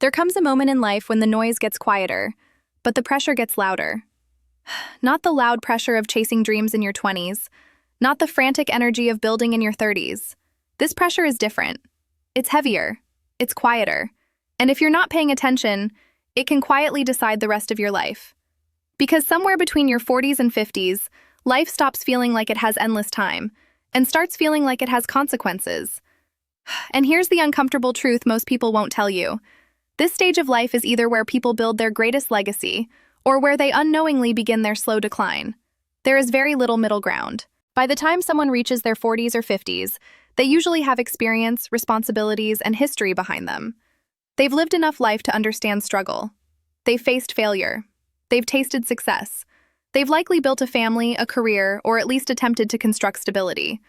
There comes a moment in life when the noise gets quieter, but the pressure gets louder. Not the loud pressure of chasing dreams in your 20s, not the frantic energy of building in your 30s. This pressure is different. It's heavier. It's quieter. And if you're not paying attention, it can quietly decide the rest of your life. Because somewhere between your 40s and 50s, life stops feeling like it has endless time and starts feeling like it has consequences. And here's the uncomfortable truth most people won't tell you. This stage of life is either where people build their greatest legacy or where they unknowingly begin their slow decline. There is very little middle ground. By the time someone reaches their 40s or 50s, they usually have experience, responsibilities, and history behind them. They've lived enough life to understand struggle. They've faced failure. They've tasted success. They've likely built a family, a career, or at least attempted to construct stability.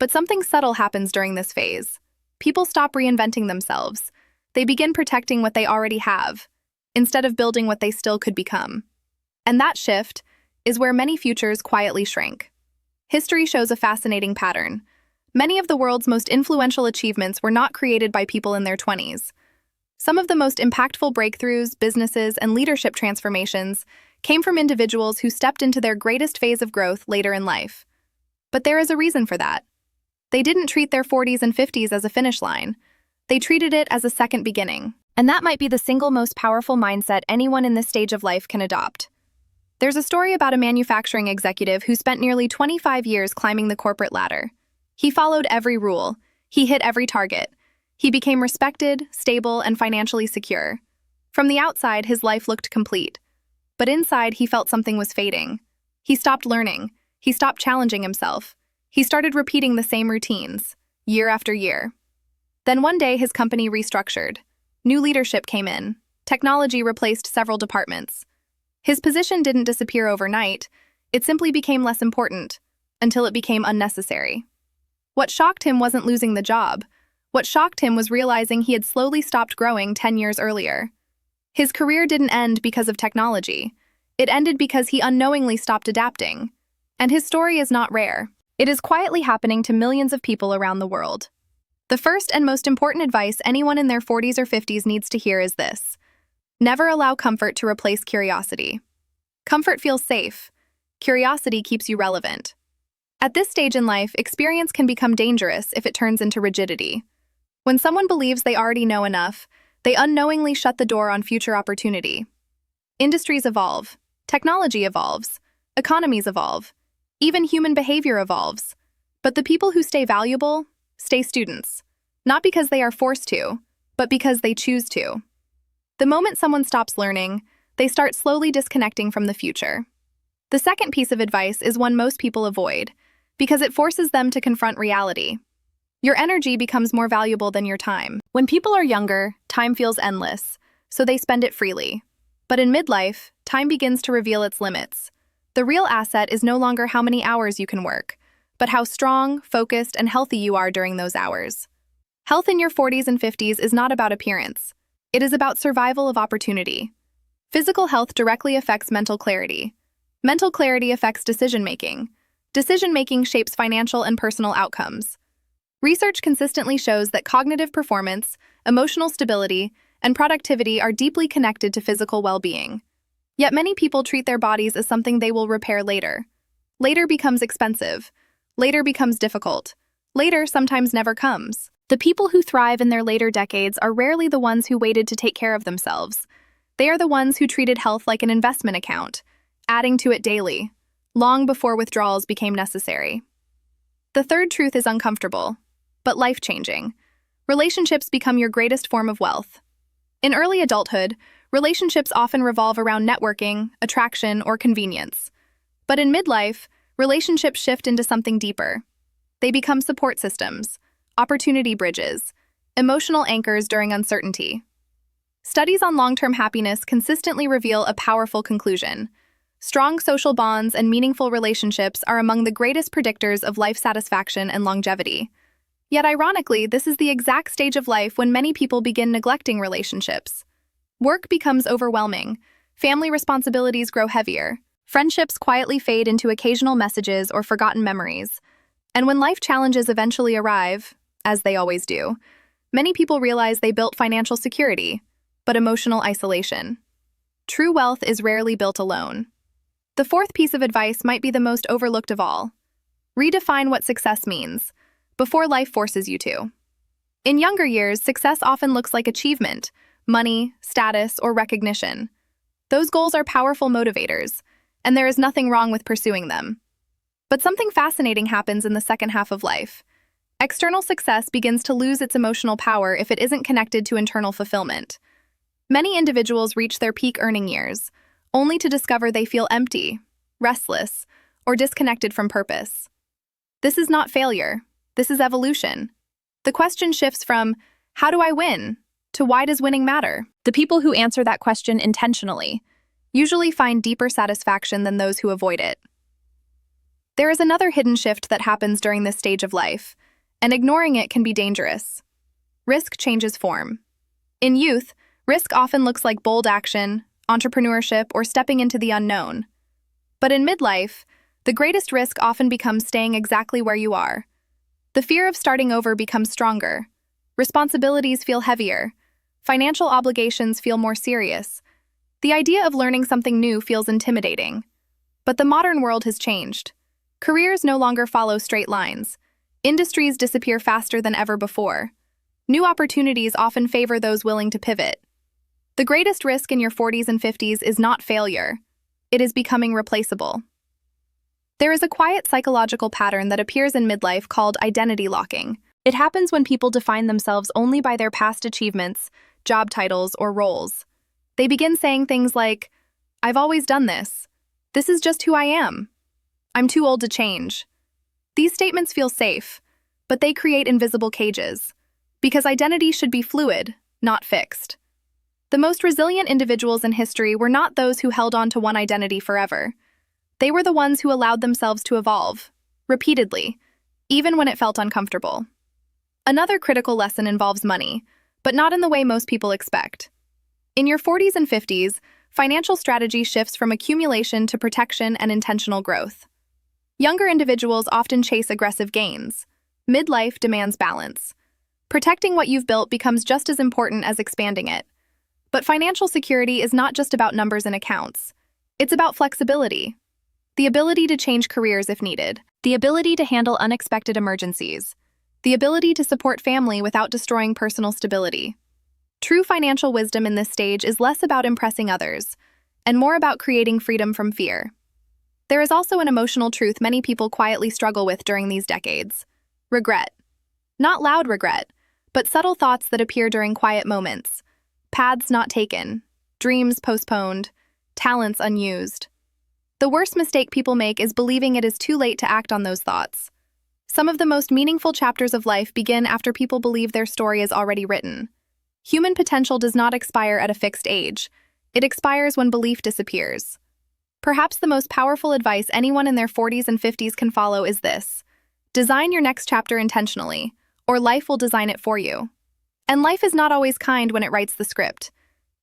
But something subtle happens during this phase. People stop reinventing themselves. They begin protecting what they already have, instead of building what they still could become. And that shift is where many futures quietly shrink. History shows a fascinating pattern. Many of the world's most influential achievements were not created by people in their 20s. Some of the most impactful breakthroughs, businesses, and leadership transformations came from individuals who stepped into their greatest phase of growth later in life. But there is a reason for that. They didn't treat their 40s and 50s as a finish line. They treated it as a second beginning. And that might be the single most powerful mindset anyone in this stage of life can adopt. There's a story about a manufacturing executive who spent nearly 25 years climbing the corporate ladder. He followed every rule. He hit every target. He became respected, stable, and financially secure. From the outside, his life looked complete. But inside, he felt something was fading. He stopped learning. He stopped challenging himself. He started repeating the same routines, year after year. Then one day, his company restructured. New leadership came in. Technology replaced several departments. His position didn't disappear overnight. It simply became less important, until it became unnecessary. What shocked him wasn't losing the job. What shocked him was realizing he had slowly stopped growing 10 years earlier. His career didn't end because of technology. It ended because he unknowingly stopped adapting. And his story is not rare. It is quietly happening to millions of people around the world. The first and most important advice anyone in their 40s or 50s needs to hear is this: never allow comfort to replace curiosity. Comfort feels safe. Curiosity keeps you relevant. At this stage in life, experience can become dangerous if it turns into rigidity. When someone believes they already know enough, they unknowingly shut the door on future opportunity. Industries evolve. Technology evolves. Economies evolve. Even human behavior evolves. But the people who stay valuable stay students, not because they are forced to, but because they choose to. The moment someone stops learning, they start slowly disconnecting from the future. The second piece of advice is one most people avoid, because it forces them to confront reality. Your energy becomes more valuable than your time. When people are younger, time feels endless, so they spend it freely. But in midlife, time begins to reveal its limits. The real asset is no longer how many hours you can work, but how strong, focused, and healthy you are during those hours. Health in your 40s and 50s is not about appearance. It is about survival of opportunity. Physical health directly affects mental clarity. Mental clarity affects decision-making. Decision-making shapes financial and personal outcomes. Research consistently shows that cognitive performance, emotional stability, and productivity are deeply connected to physical well-being. Yet many people treat their bodies as something they will repair later. Later becomes expensive. Later becomes difficult. Later sometimes never comes. The people who thrive in their later decades are rarely the ones who waited to take care of themselves. They are the ones who treated health like an investment account, adding to it daily, long before withdrawals became necessary. The third truth is uncomfortable, but life-changing. Relationships become your greatest form of wealth. In early adulthood, relationships often revolve around networking, attraction, or convenience. But in midlife, relationships shift into something deeper. They become support systems, opportunity bridges, emotional anchors during uncertainty. Studies on long-term happiness consistently reveal a powerful conclusion. Strong social bonds and meaningful relationships are among the greatest predictors of life satisfaction and longevity. Yet ironically, this is the exact stage of life when many people begin neglecting relationships. Work becomes overwhelming, family responsibilities grow heavier, friendships quietly fade into occasional messages or forgotten memories. And when life challenges eventually arrive, as they always do, many people realize they built financial security, but emotional isolation. True wealth is rarely built alone. The fourth piece of advice might be the most overlooked of all. Redefine what success means, before life forces you to. In younger years, success often looks like achievement, money, status, or recognition. Those goals are powerful motivators, and there is nothing wrong with pursuing them. But something fascinating happens in the second half of life. External success begins to lose its emotional power if it isn't connected to internal fulfillment. Many individuals reach their peak earning years, only to discover they feel empty, restless, or disconnected from purpose. This is not failure. This is evolution. The question shifts from, how do I win, to why does winning matter? The people who answer that question intentionally usually find deeper satisfaction than those who avoid it. There is another hidden shift that happens during this stage of life, and ignoring it can be dangerous. Risk changes form. In youth, risk often looks like bold action, entrepreneurship, or stepping into the unknown. But in midlife, the greatest risk often becomes staying exactly where you are. The fear of starting over becomes stronger. Responsibilities feel heavier. Financial obligations feel more serious. The idea of learning something new feels intimidating. But the modern world has changed. Careers no longer follow straight lines. Industries disappear faster than ever before. New opportunities often favor those willing to pivot. The greatest risk in your 40s and 50s is not failure. It is becoming replaceable. There is a quiet psychological pattern that appears in midlife called identity locking. It happens when people define themselves only by their past achievements, job titles, or roles. They begin saying things like, "I've always done this. This is just who I am. I'm too old to change." These statements feel safe, but they create invisible cages, because identity should be fluid, not fixed. The most resilient individuals in history were not those who held on to one identity forever. They were the ones who allowed themselves to evolve, repeatedly, even when it felt uncomfortable. Another critical lesson involves money, but not in the way most people expect. In your 40s and 50s, financial strategy shifts from accumulation to protection and intentional growth. Younger individuals often chase aggressive gains. Midlife demands balance. Protecting what you've built becomes just as important as expanding it. But financial security is not just about numbers and accounts. It's about flexibility. The ability to change careers if needed. The ability to handle unexpected emergencies. The ability to support family without destroying personal stability. True financial wisdom in this stage is less about impressing others, and more about creating freedom from fear. There is also an emotional truth many people quietly struggle with during these decades. Regret. Not loud regret, but subtle thoughts that appear during quiet moments. Paths not taken, dreams postponed, talents unused. The worst mistake people make is believing it is too late to act on those thoughts. Some of the most meaningful chapters of life begin after people believe their story is already written. Human potential does not expire at a fixed age. It expires when belief disappears. Perhaps the most powerful advice anyone in their 40s and 50s can follow is this: design your next chapter intentionally, or life will design it for you. And life is not always kind when it writes the script.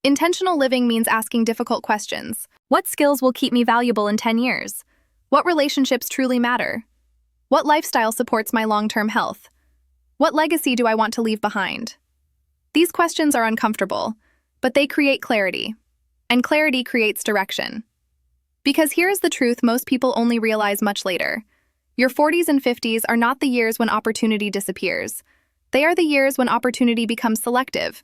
Intentional living means asking difficult questions. What skills will keep me valuable in 10 years? What relationships truly matter? What lifestyle supports my long-term health? What legacy do I want to leave behind? These questions are uncomfortable, but they create clarity. And clarity creates direction. Because here is the truth most people only realize much later. Your 40s and 50s are not the years when opportunity disappears. They are the years when opportunity becomes selective.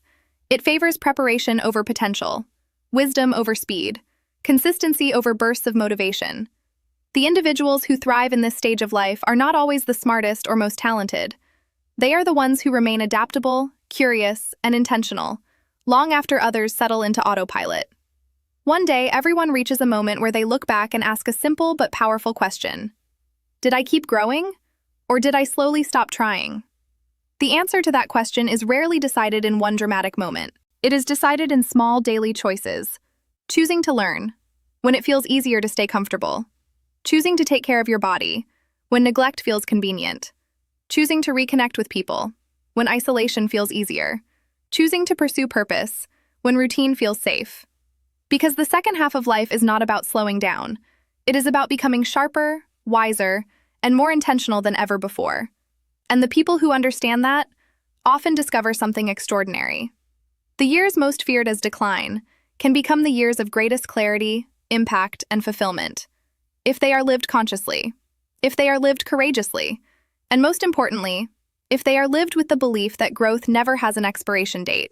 It favors preparation over potential, wisdom over speed, consistency over bursts of motivation. The individuals who thrive in this stage of life are not always the smartest or most talented. They are the ones who remain adaptable, curious, and intentional, long after others settle into autopilot. One day, everyone reaches a moment where they look back and ask a simple but powerful question. Did I keep growing? Or did I slowly stop trying? The answer to that question is rarely decided in one dramatic moment. It is decided in small daily choices. Choosing to learn, when it feels easier to stay comfortable. Choosing to take care of your body, when neglect feels convenient. Choosing to reconnect with people, when isolation feels easier. Choosing to pursue purpose, when routine feels safe. Because the second half of life is not about slowing down. It is about becoming sharper, wiser, and more intentional than ever before. And the people who understand that often discover something extraordinary. The years most feared as decline can become the years of greatest clarity, impact, and fulfillment, if they are lived consciously, if they are lived courageously, and most importantly, if they are lived with the belief that growth never has an expiration date.